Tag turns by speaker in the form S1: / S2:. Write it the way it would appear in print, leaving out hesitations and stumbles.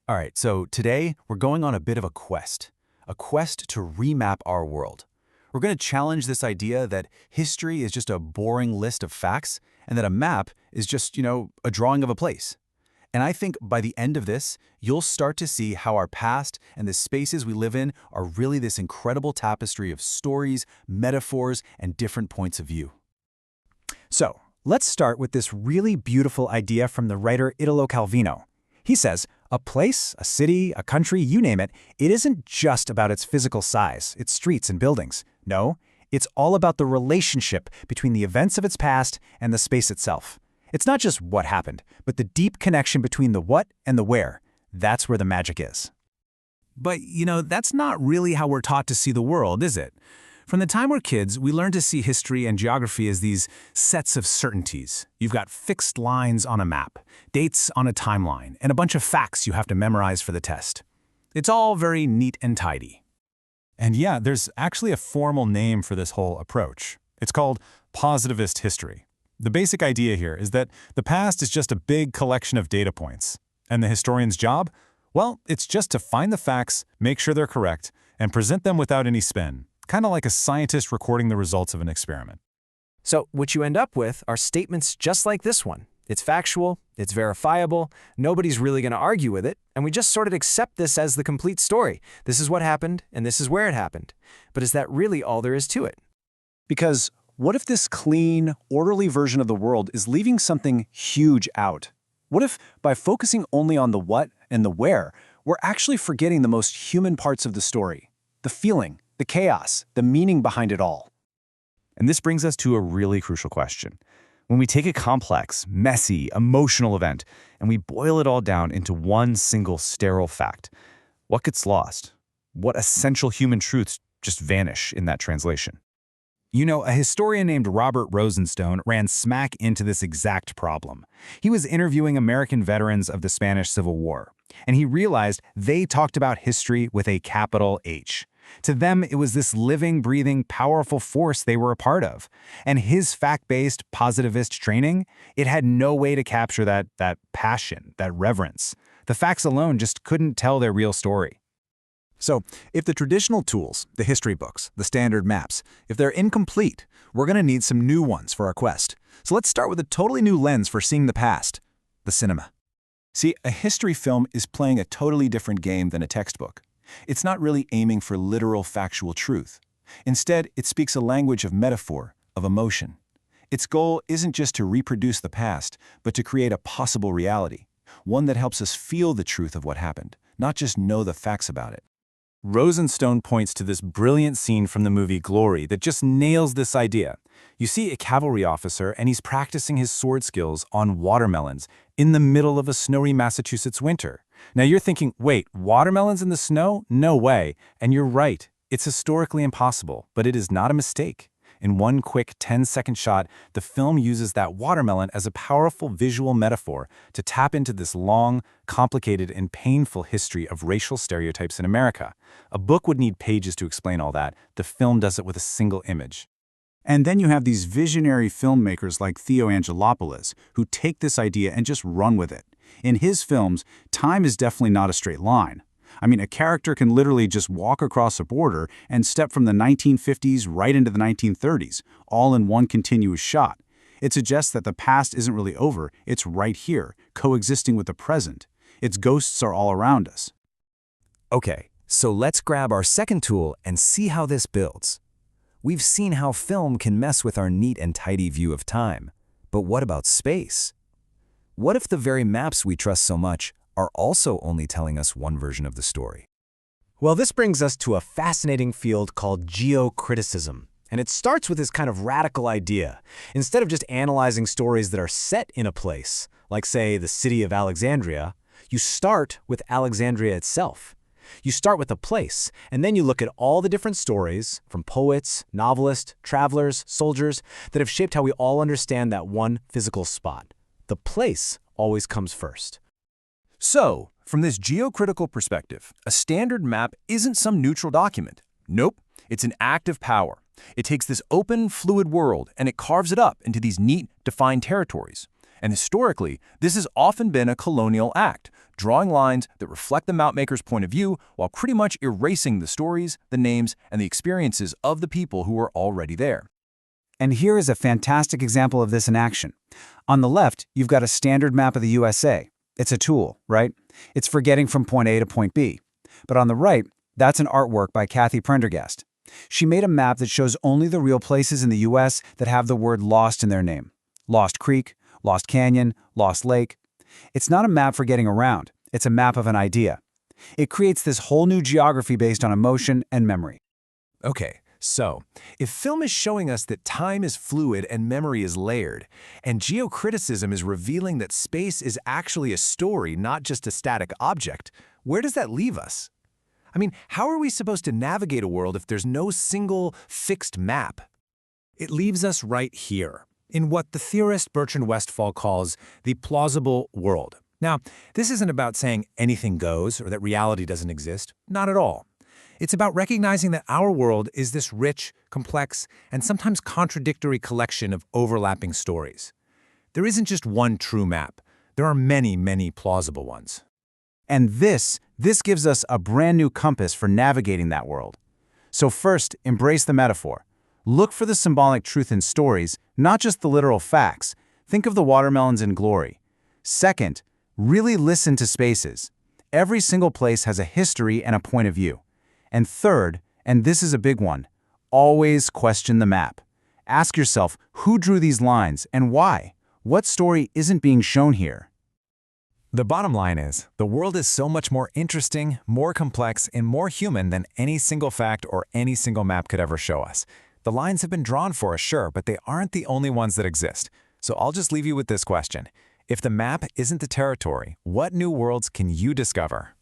S1: All right, so today we're going on a bit of a quest to remap our world. We're going to challenge this idea that history is just a boring list of facts and that a map is just, a drawing of a place. And I think by the end of this, you'll start to see how our past and the spaces we live in are really this incredible tapestry of stories, metaphors, and different points of view.
S2: So, let's start with this really beautiful idea from the writer Italo Calvino. He says, a place, a city, a country, you name it, it isn't just about its physical size, its streets and buildings. No, it's all about the relationship between the events of its past and the space itself. It's not just what happened, but the deep connection between the what and the where. That's where the magic is.
S3: But, that's not really how we're taught to see the world, is it? From the time we're kids, we learn to see history and geography as these sets of certainties. You've got fixed lines on a map, dates on a timeline, and a bunch of facts you have to memorize for the test. It's all very neat and tidy.
S4: And yeah, there's actually a formal name for this whole approach. It's called Positivist History. The basic idea here is that the past is just a big collection of data points. And the historian's job? Well, it's just to find the facts, make sure they're correct, and present them without any spin. Kind of like a scientist recording the results of an experiment.
S2: So, what you end up with are statements just like this one. It's factual, it's verifiable, nobody's really going to argue with it, and we just sort of accept this as the complete story. This is what happened, and this is where it happened. But is that really all there is to it?
S5: Because what if this clean, orderly version of the world is leaving something huge out? What if, by focusing only on the what and the where, we're actually forgetting the most human parts of the story? The feeling, the chaos, the meaning behind it all.
S1: And this brings us to a really crucial question. When we take a complex, messy, emotional event and we boil it all down into one single sterile fact, what gets lost? What essential human truths just vanish in that translation?
S3: A historian named Robert Rosenstone ran smack into this exact problem. He was interviewing American veterans of the Spanish Civil War, and he realized they talked about history with a capital H. To them, it was this living, breathing, powerful force they were a part of. And his fact-based positivist training, it had no way to capture that passion, that reverence. The facts alone just couldn't tell their real story.
S6: So, if the traditional tools, the history books, the standard maps, if they're incomplete, we're going to need some new ones for our quest. So let's start with a totally new lens for seeing the past, the cinema.
S5: See, a history film is playing a totally different game than a textbook. It's not really aiming for literal factual truth. Instead, it speaks a language of metaphor, of emotion. Its goal isn't just to reproduce the past, but to create a possible reality, one that helps us feel the truth of what happened, not just know the facts about it.
S1: Rosenstone points to this brilliant scene from the movie Glory that just nails this idea. You see a cavalry officer and he's practicing his sword skills on watermelons in the middle of a snowy Massachusetts winter. Now you're thinking, wait, watermelons in the snow? No way. And you're right. It's historically impossible, but it is not a mistake. In one quick 10-second shot, the film uses that watermelon as a powerful visual metaphor to tap into this long, complicated, and painful history of racial stereotypes in America. A book would need pages to explain all that. The film does it with a single image.
S6: And then you have these visionary filmmakers like Theo Angelopoulos who take this idea and just run with it. In his films, time is definitely not a straight line. I mean, a character can literally just walk across a border and step from the 1950s right into the 1930s, all in one continuous shot. It suggests that the past isn't really over, it's right here, coexisting with the present. Its ghosts are all around us.
S2: Okay, so let's grab our second tool and see how this builds. We've seen how film can mess with our neat and tidy view of time. But what about space? What if the very maps we trust so much are also only telling us one version of the story? Well, this brings us to a fascinating field called Geocriticism. And it starts with this kind of radical idea. Instead of just analyzing stories that are set in a place, like say the city of Alexandria, you start with Alexandria itself. You start with a place, and then you look at all the different stories from poets, novelists, travelers, soldiers that have shaped how we all understand that one physical spot. The place always comes first.
S7: So, from this geocritical perspective, a standard map isn't some neutral document. Nope, it's an act of power. It takes this open, fluid world and it carves it up into these neat, defined territories. And historically, this has often been a colonial act, drawing lines that reflect the mapmaker's point of view while pretty much erasing the stories, the names, and the experiences of the people who were already there.
S6: And here is a fantastic example of this in action. On the left, you've got a standard map of the USA. It's a tool, right? It's for getting from point A to point B. But on the right, that's an artwork by Kathy Prendergast. She made a map that shows only the real places in the US that have the word lost in their name. Lost Creek, Lost Canyon, Lost Lake. It's not a map for getting around. It's a map of an idea. It creates this whole new geography based on emotion and memory.
S1: Okay, so if film is showing us that time is fluid and memory is layered, and geocriticism is revealing that space is actually a story, not just a static object, where does that leave us? I mean, how are we supposed to navigate a world if there's no single, fixed map? It leaves us right here, in what the theorist Bertrand Westphal calls the plausible world. Now, this isn't about saying anything goes or that reality doesn't exist. Not at all. It's about recognizing that our world is this rich, complex, and sometimes contradictory collection of overlapping stories. There isn't just one true map. There are many, many plausible ones.
S6: And this gives us a brand new compass for navigating that world. So first, embrace the metaphor. Look for the symbolic truth in stories, not just the literal facts. Think of the watermelons in Glory. Second, really listen to spaces. Every single place has a history and a point of view. And third, and this is a big one, always question the map. Ask yourself, who drew these lines and why? What story isn't being shown here?
S1: The bottom line is, the world is so much more interesting, more complex, and more human than any single fact or any single map could ever show us. The lines have been drawn for us, sure, but they aren't the only ones that exist. So I'll just leave you with this question. If the map isn't the territory, what new worlds can you discover?